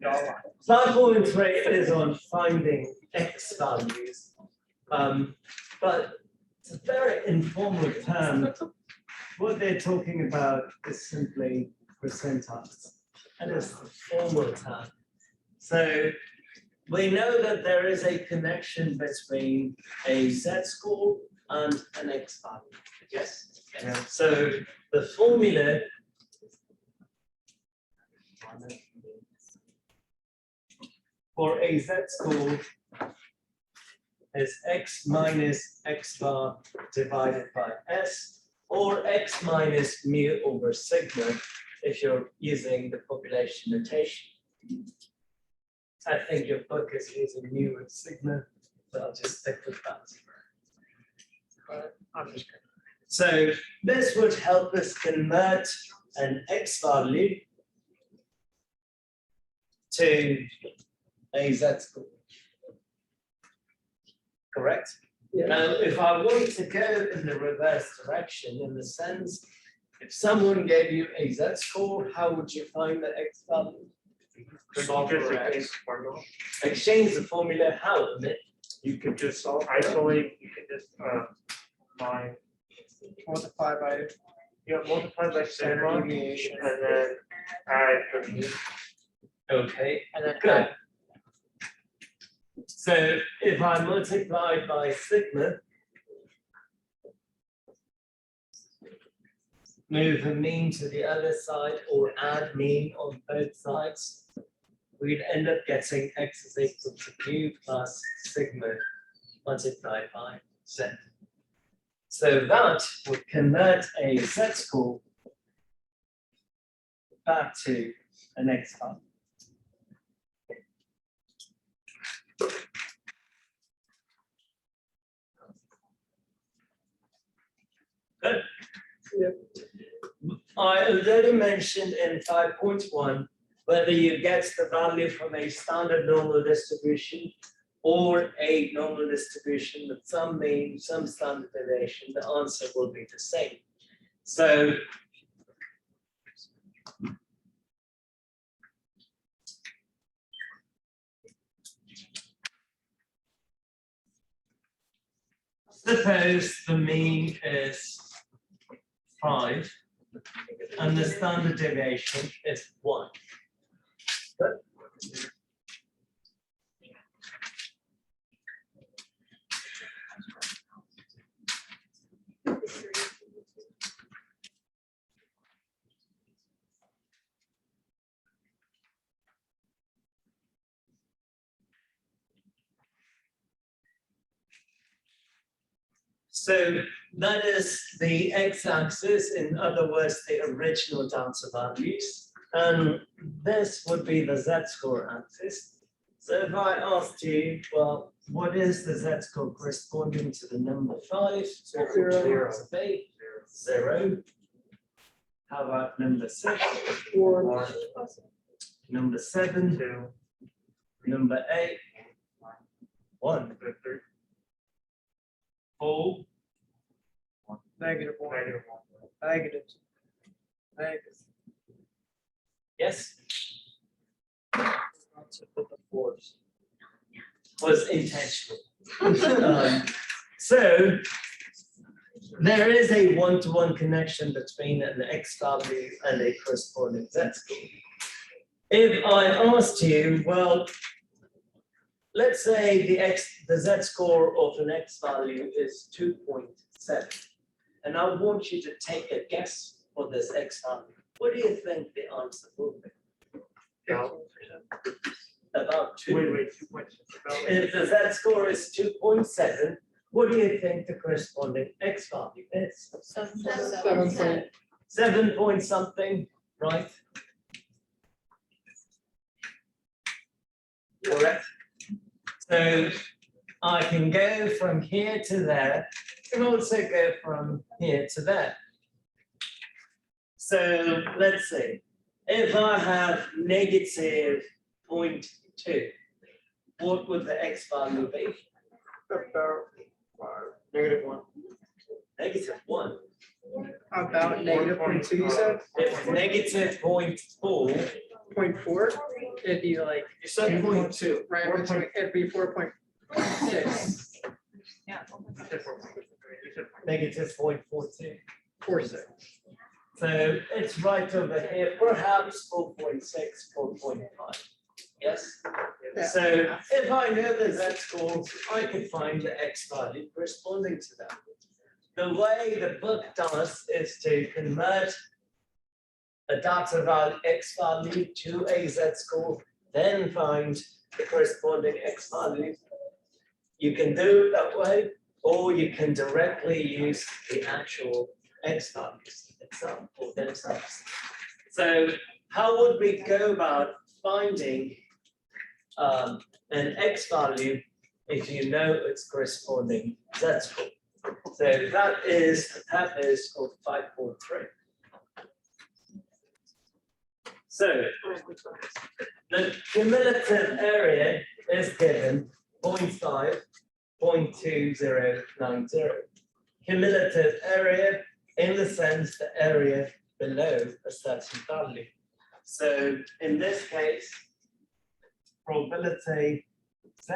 5.3 is on finding x values, but it's a very informal term. What they're talking about is simply percentiles. That is the formal term. So we know that there is a connection between a z-score and an x value. Yes? Yeah. So the formula for a z-score is x minus x bar divided by s, or x minus mu over sigma if you're using the population notation. I think your book is using mu and sigma, so I'll just stick with that. So this would help us convert an x value to a z-score. Correct? Yeah. Now, if I want to go in the reverse direction, in the sense, if someone gave you a z-score, how would you find the x value? Exchange the formula. How? You could just isolate. You could just find multiply by standard deviation, and then add the mean. Okay. and then Good. So if I multiply by sigma, move the mean to the other side or add mean on both sides, we'd end up getting x is equal to mu plus sigma multiplied by z. So that would convert a z-score back to an x value. Good. Yep. I already mentioned in 5.1 whether you get the value from a standard normal distribution or a normal distribution with some mean, some standard deviation, the answer will be the same. So suppose the mean is 5 and the standard deviation is 1. Good. So that is the x-axis, in other words, the original data values. And this would be the z-score axis. So if I asked you, well, what is the z-score corresponding to the number 5? What would your answer be? 0. How about number 6? 1. Number 7? 2. Number 8? 1. 4? Negative 1. -1. Negative 2. Negative. Yes? To put the 4s. Was intentional. So there is a one-to-one connection between an x value and a corresponding z-score. If I asked you, well, let's say the z-score of an x value is 2.7, and I want you to take a guess for this x value. What do you think the answer will be? About 2. Wait, 2.6. If the z-score is 2.7, what do you think the corresponding x value is? 7. 7 point something, right? Correct. So I can go from here to there. I can also go from here to there. So let's see. If I have negative 0.2, what would the x value be? About -1. Negative 1. negative 0.2, you said? If negative 0.4, 0.4? It'd be like, You said 0.2. right in between, it'd be 4.6, Negative 0.42. 46. So it's right over here, perhaps 4.6, 4.5. Yes? Yeah. So if I know the z-scores, I could find the x value corresponding to them. The way the book does is to convert a data value x value to a z-score, then find the corresponding x value. You can do it that way, or you can directly use the actual x values itself or themselves. So how would we go about finding an x value if you know its corresponding z-score? So that is of 5.3. So the cumulative area is given 0.5, 0.2090. Cumulative area in the sense the area below a certain value. So in this case, probability z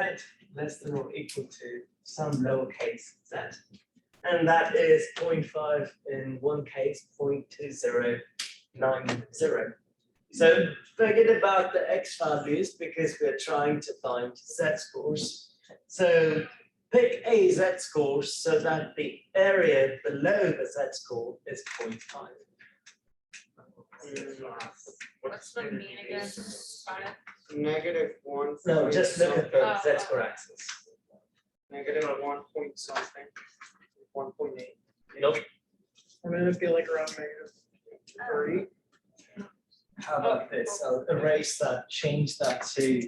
less than or equal to some lowercase z. And that is 0.5 in one case, 0.2090. So forget about the x values because we're trying to find z-scores. So pick a z-score so that the area below the z-score is 0.5. What's the mean again? Negative 1. No, just look at the z-score axis. Negative 1 point something. 1.8. Nope. I'm gonna feel like around negative 3. How about this? I'll erase that, change that to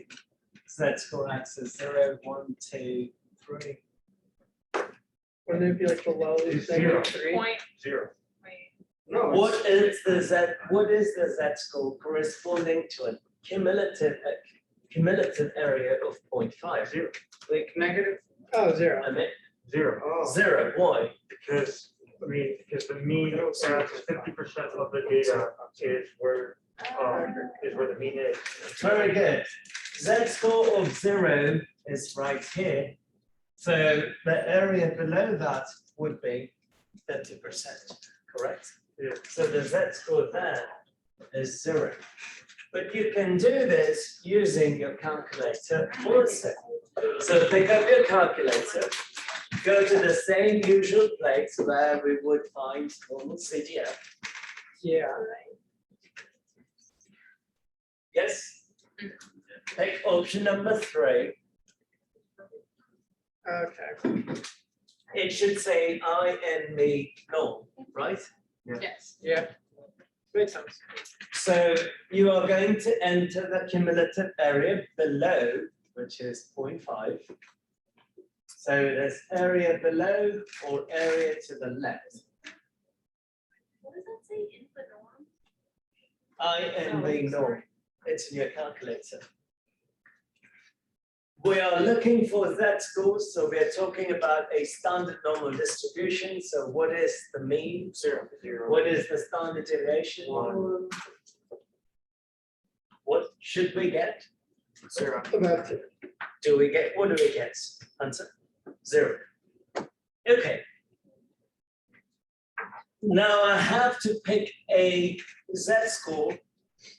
z-score axis 0, 1, 2, 3. Wouldn't it be like below negative 3? Point, Zero. wait, No. What is the z-score corresponding to a cumulative area of 0.5? Zero. Like negative? Oh, 0. I mean, Zero. Oh. 0, why? Because the mean, 50% of the data is where the mean is. Very good. Z-score of 0 is right here. So the area below that would be 50%, correct? Yeah. So the z-score there is 0. But you can do this using your calculator also. So pick up your calculator, go to the same usual place where we would find normal CDF. Yeah. Yes? Take option number 3. Okay. It should say invnorm, right? yes. Yeah. Makes sense. So you are going to enter the cumulative area below, which is 0.5. So there's area below or area to the left. What does that say, invnorm? invnorm. It's in your calculator. We are looking for z-scores, so we are talking about a standard normal distribution. So what is the mean? 0. What is the standard deviation? 1. What should we get? 0. About 2. What do we get? Answer? 0. Okay. Now I have to pick a z-score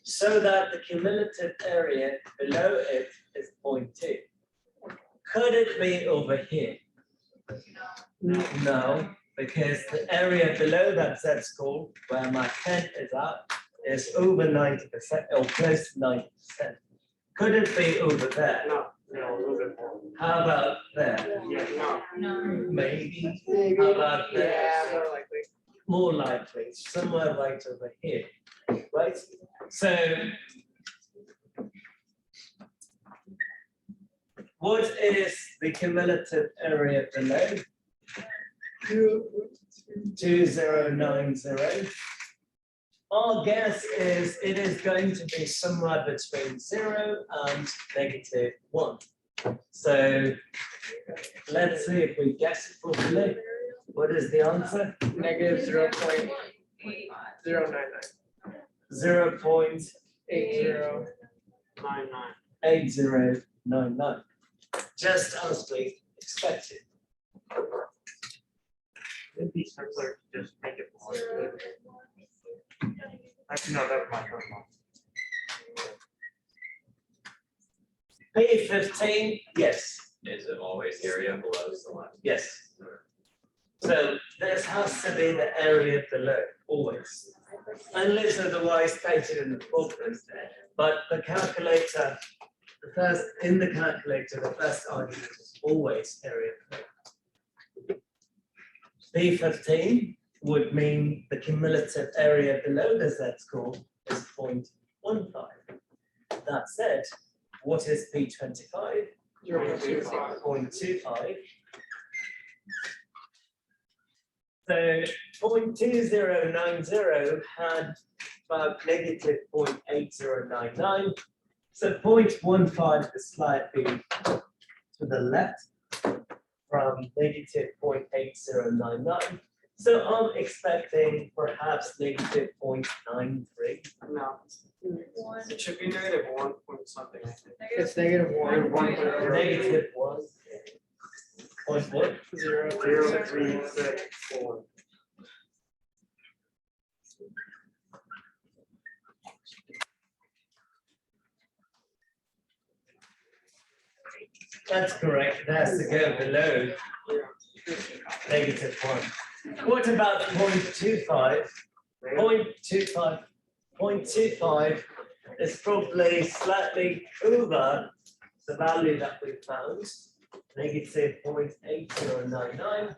so that the cumulative area below it is 0.2. Could it be over here? No, because the area below that z-score, where my pen is at, is over 90% or close to 90%. Could it be over there? No, a little bit more. How about there? Yeah, no. No. Maybe. Maybe. How about there? Yeah, more likely. More likely, somewhere right over here, right? So what is the cumulative area below? 2090. Our guess is it is going to be somewhere between 0 and -1. So let's see if we guess it properly. What is the answer? Negative 0.099. 0.80. 8099. Just as we expected. It'd be simpler to just make it more. Actually, no, that's my first one. P15, yes, Is it always area below the line? yes. So this has to be the area below, always. Unless otherwise stated in the problem. But the calculator, in the calculator, the first argument is always area below. P15 would mean the cumulative area below the z-score is 0.15. That said, what is P25? 0.25. So 0.2090 had about negative 0.8099. So 0.15 is slightly to the left from negative 0.8099. So I'm expecting perhaps negative 0.93. No, It should be negative 1 point something, I think. it's negative one. Negative 1. Point what? 0, 0, 3, 6, 4. That's correct. It has to go below negative 1. What about 0.25? 0.25. 0.25 is probably slightly over the value that we found, negative 0.8099.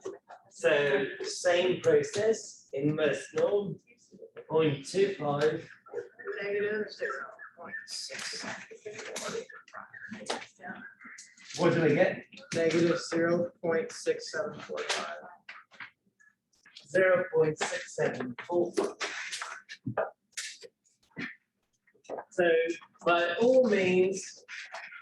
So same process, inverse norm, 0.25. Negative 0.6. What do we get? Negative 0.6745. 0.6745. So by all means,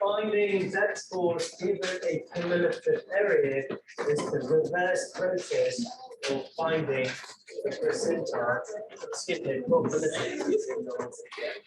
finding z-scores given a cumulative area is the reverse process of finding the percentile, the probability using norms again.